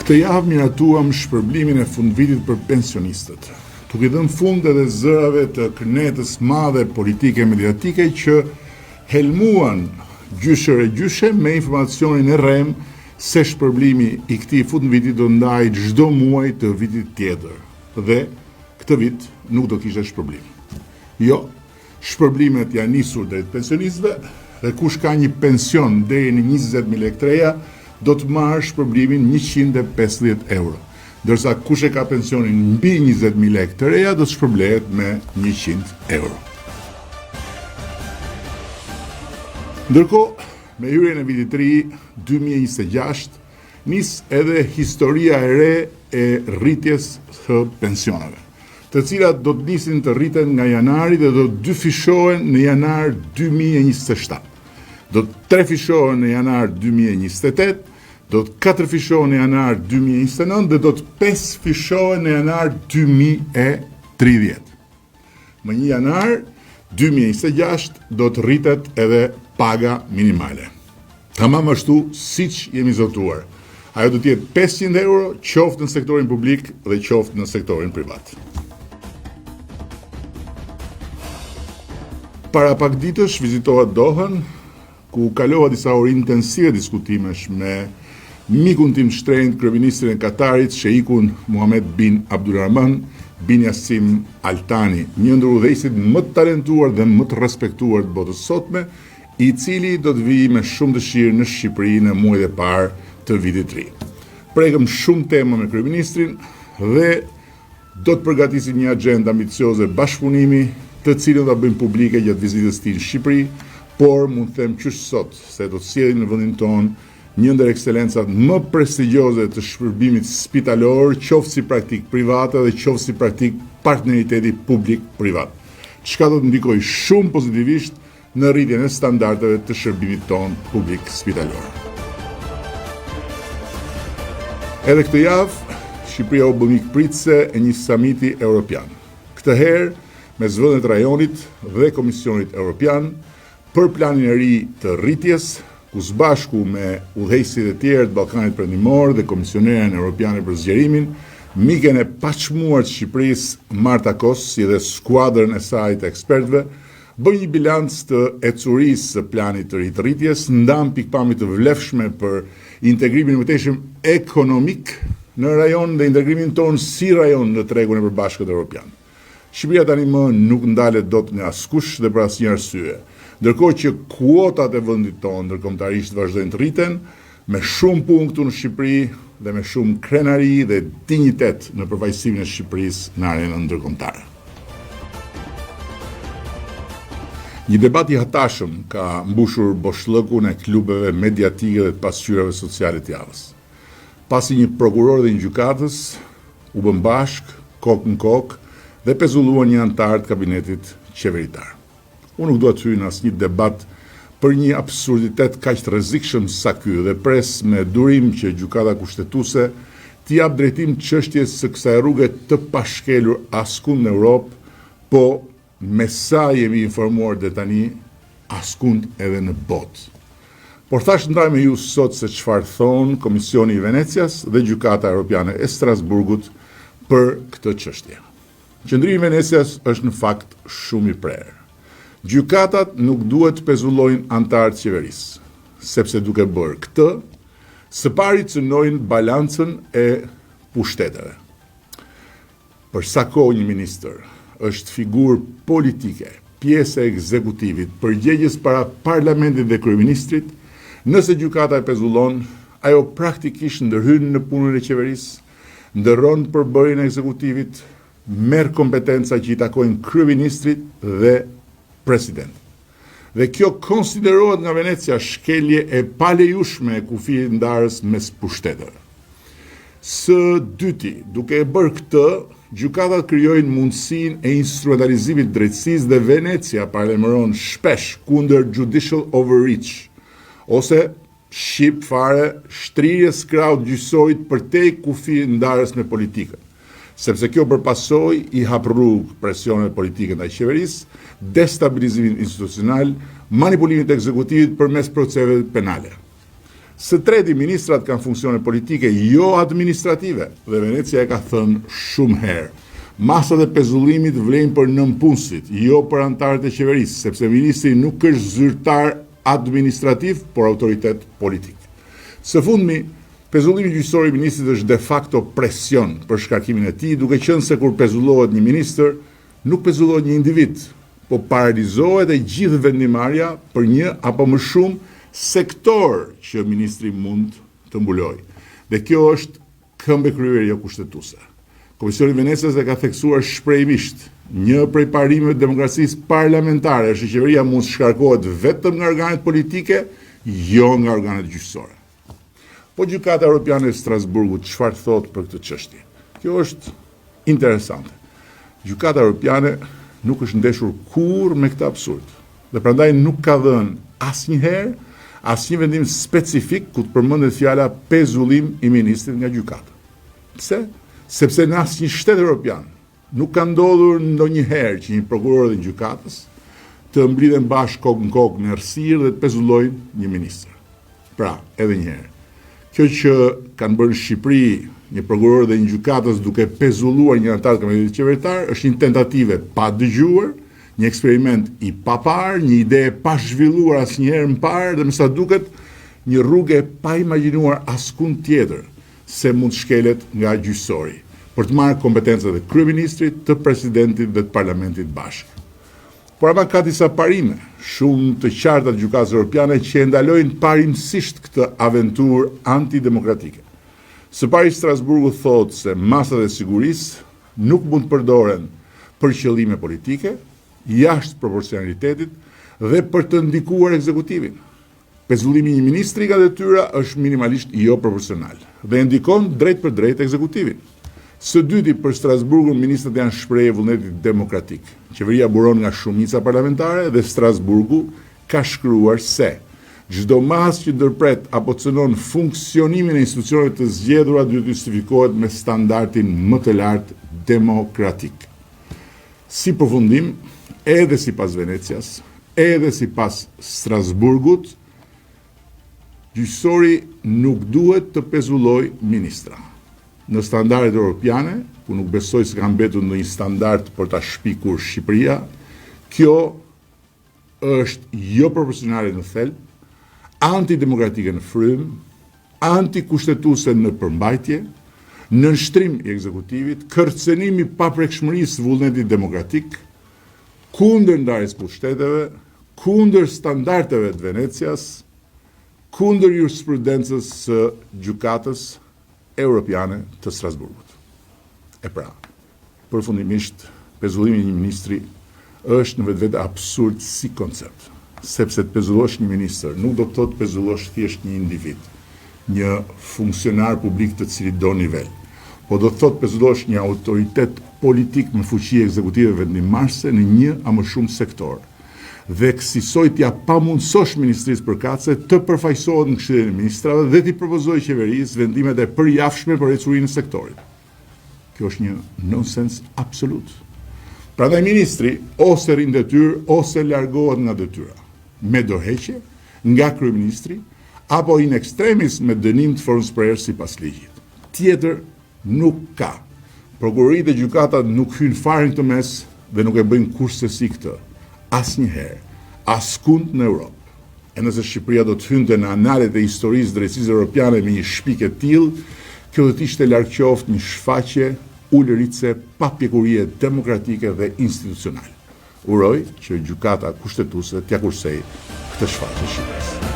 Këtë javë miratuam shpërblimin e fundvitit për pensionistët, duke dhënë fund edhe zërave të kërnetës madhe politike e mediatike që helmuan gjyshe me informacionin e rrem se shpërblimi i këtij fundviti do ndajë çdo muaj të vitit tjetër dhe këtë vit nuk do kishte shpërblim. Jo, shpërblimet janë nisur drejt pensionistëve dhe kush ka një pension deri në 20.000 lekë të reja do të marrë shpërblimin 150 euro, ndërsa kush e ka pensionin mbi 20.000 lekë të reja do të shpërblehet me 100 euro. Ndërkohë, me hyrjen e vitit të ri 2026, nis edhe historia e re e rritjes së pensioneve, të cilat do të nisin të rriten nga janari dhe do të dyfishohen në janar 2027. Do të trefishohen në janar 2028, do të katërfishohen në janar 2029 dhe do të pesëfishohen në janar 2030. Më 1 janar 2026 do të rritet edhe paga minimale. Tamam ashtu siç jemi zotuar. Ajo do të jetë 500 euro qoftë në sektorin publik dhe qoftë në sektorin privat. Para pak ditësh vizitova Dohën, ku kalova disa orë intensive diskutimesh me mikun tim shtrenjtë, kryeministrin e Katarit, Sheikun Mohammed bin Abdulrahman bin Jassim Al Thani, një ndër udhëheqësit më të talentuar dhe më të respektuar të botës sotme, i cili do të vijë me shumë dëshirë në Shqipëri në muajt e parë të vitit të ri. Prekëm shumë tema me kryeministrin dhe do të përgatisim një agjendë ambicioze bashkëpunimi, të cilën do ta bëjmë publike gjatë vizitës së tij në Shqipëri, por mund të them qysh sot se do të sjellin në vendin tonë një ndër ekselencat më prestigjioze të shpërblimit spitalor, qoftë si praktik private dhe qoftë si praktik partneriteti publik-privat, çka do të ndikojë shumë pozitivisht në rritjen e standardeve të shërbimit tonë publik spitalor. Edhe këtë javë, Shqipëria u bë mikpritëse e një samiti evropian. Këtë herë me zëvendjet e rajonit dhe Komisionit Evropian për planin e ri të rritjes, ku së bashku me udhëheqësit e tjerë të Ballkanit Perëndimor dhe Komisioneren Evropiane për zgjerimin, miken e paqëmuar të Shqipërisë Marta Kos, si dhe skuadrën e saj të ekspertëve, bën një bilanc të ecurisë së planit të ri të rritjes, ndan pikpamje të vlefshme për integrimin e mëtejshëm ekonomik në rajon dhe integrimin tonë si rajon në tregun e përbashkët evropian. Shqipëria tani më nuk ndalet dot nga askush dhe për asnjë arsye, ndërkohë që kuotat e vendit tonë ndërkombëtarisht vazhdojnë të rriten, me shumë punë këtu në Shqipëri dhe me shumë krenari dhe dinjitet në përfaqësimin e Shqipërisë në arenën ndërkombëtare. Një debat i hatashëm ka mbushur boshllëkun e klubeve mediatike dhe të pasqyrave sociale të javës. Pasi një prokuror dhe një gjykatës u bën bashk, kokë në kokë, dhe pezulluan një antar të kabinetit qeveritar. Unë nuk dua të hyj në asnjë debat për një absurditet kaq të rrezikshëm sa ky dhe pres me durim që gjykata kushtetuese t'i jap drejtim çështjes së kësaj rruge të pashkelur askund në Europë, po me sa jemi informuar deri tani askund edhe në botë. Por thash ndaj me ju sot se çfarë thon Komisioni i Venecias dhe Gjykata Evropiane e Strasburgut për këtë çështje. Qendrimi i Venecias është në fakt shumë i prerë. Gjykatat nuk duhet të pezullojnë antarët e qeverisë, sepse duke bërë këtë, së pari cënojnë balancën e pushteteve. Për sa kohë një ministër është figurë politike, pjesë e ekzekutivit, përgjegjës para parlamentit dhe kryeministrit, nëse gjykata e pezullon, ajo praktikisht ndërhyn në punën e qeverisë, ndërron përbërjen e ekzekutivit, merr kompetenca që i takojnë kryeministrit dhe president. Dhe kjo konsiderohet nga Venecia shkelje e palejueshme e kufijit ndarës mes pushteteve. Së dyti, duke e bërë këtë, gjykatat krijojnë mundësinë e instrumentalizimit të drejtësisë dhe Venecia paralajmëron shpesh kundër judicial overreach, ose shqip fare shtrirjes krahut gjyqësorit përtej kufijit ndarës me politikën, sepse kjo përpasoj i hap rrugë presionet politike ndaj qeverisë, destabilizimin institucional, manipulimin të ekzekutivit përmes procedurave penale. Së treti, ministrat kanë funksione politike, jo administrative, dhe Venecia e ka thënë shumë herë. Masat e pezullimit vlejnë për nënpunësit, jo për antarët e qeverisë, sepse ministri nuk është zyrtar administrativ, por autoritet politik. Së fundmi, pezullimi gjyqësor i ministrit është de facto presion për shkarkimin e tij, duke qenë se kur pezullohet një ministër, nuk pezullohet një individ, po paralizohet e gjithë vendimarrja për një apo më shumë sektor që ministri mund të mbulojë. Dhe kjo është këmbë kryerje kushtetuese. Komisioni i Venecias e ka theksuar shprehimisht, një prej parimeve të demokracisë parlamentare është që qeveria mund të shkarkohet vetëm nga organet politike, jo nga organet gjyqësore. Po Gjykata Evropiane e Strasburgut çfarë thot për këtë çështje? Kjo është interesante. Gjykata Evropiane nuk është ndeshur kurrë me këtë absurd, dhe prandaj nuk ka dhënë asnjëherë asnjë vendim specifik ku të përmendet fjala pezullim i ministrit nga gjykata. Pse? Sepse në asnjë shtet evropian nuk ka ndodhur ndonjëherë që një prokuror i gjykatës të mblidhen bashkë kokë në kokë në errësirë dhe të pezullojnë një ministër. Pra, edhe një herë, kjo që kanë bërë në Shqipëri një prokuror dhe një gjykatës duke pezulluar një antar të komitetit qeveritar është një tentative pa dëgjuar, një eksperiment i papar, një ide pa zhvilluar asnjëherë më parë dhe me sa duket një rrugë pa imagjinuar askund tjetër se mund shkelet nga gjyqësori për të marrë kompetencat e kryeministrit, të presidentit dhe të parlamentit bashkë. Por ama ka disa parime, shumë të qarta të gjykatës evropiane që e ndalojnë parimësisht këtë aventurë antidemokratike. Së pari Strasburgu thotë se masat e sigurisë nuk mund të përdoren për qëllime politike, jashtë proporcionalitetit dhe për të ndikuar ekzekutivin. Pezullimi i një ministri nga detyra është minimalisht jo proporcional dhe ndikon drejt për drejt ekzekutivin. Së dyti, për Strasburgun, ministrat janë shprehje vullnetit demokratik. Qeveria buron nga shumica parlamentare dhe Strasburgu ka shkruar se çdo masë që ndërpret apo cënon funksionimin e institucioneve të zgjedhura duhet të justifikohet me standardin më të lartë demokratik. Si përfundim, edhe sipas Venecias, edhe sipas Strasburgut, gjyqësori nuk duhet të pezullojë ministra. Në standardet europiane, ku nuk besoj se ka mbetur ndonjë standard për ta shpikur Shqipëria, kjo është jo proporcionale në thelb, antidemokratike në frym, antikushtetuese në përmbajtje, nënshtrim i ekzekutivit, kërcënim i paprekshmërisë vullnetit demokratik, kundër ndarjes pushteteve, kundër standardeve të Venecias, kundër jurisprudencës së gjykatës Europiane të Strasburgut. E pra, përfundimisht, pezullimi i një ministri është në vetvete absurd si koncept, sepse të pezullosh një ministër nuk do të thotë pezullosh thjesht një individ, një funksionar publik të cilit do nivel, po do të thotë pezullosh një autoritet politik me fuqi ekzekutive vendimmarrëse në një a më shumë sektor. Dhe kësaj t'ja pamundsosh ministrisë përkatëse të përfaqësohet në Këshillin e Ministrave dhe t'i propozojë qeverisë vendimet e përjafshme për ecurinë e sektorit. Kjo është një nonsens absolut. Prandaj ministri ose rrin detyrë ose largohet nga detyra, me dorëheqje nga kryeministri apo in extremis me dënim të formës prerë sipas ligjit. Tjetër nuk ka. Prokuroritë e gjykatat nuk hyjnë fare në këtë mes dhe nuk e bëjnë kurrësi këtë. Asnjëherë, askund në Europë. E nëse Shqipëria do të hynte në analet e historisë drejtësisë europiane me një shpikë të tillë, kjo do të ishte larg qoftë një shfaqje ulëritse pa pjekurie demokratike dhe institucionale. Uroj që gjykata kushtetuese t'ia kursejë këtë shfaqje Shqipërisë.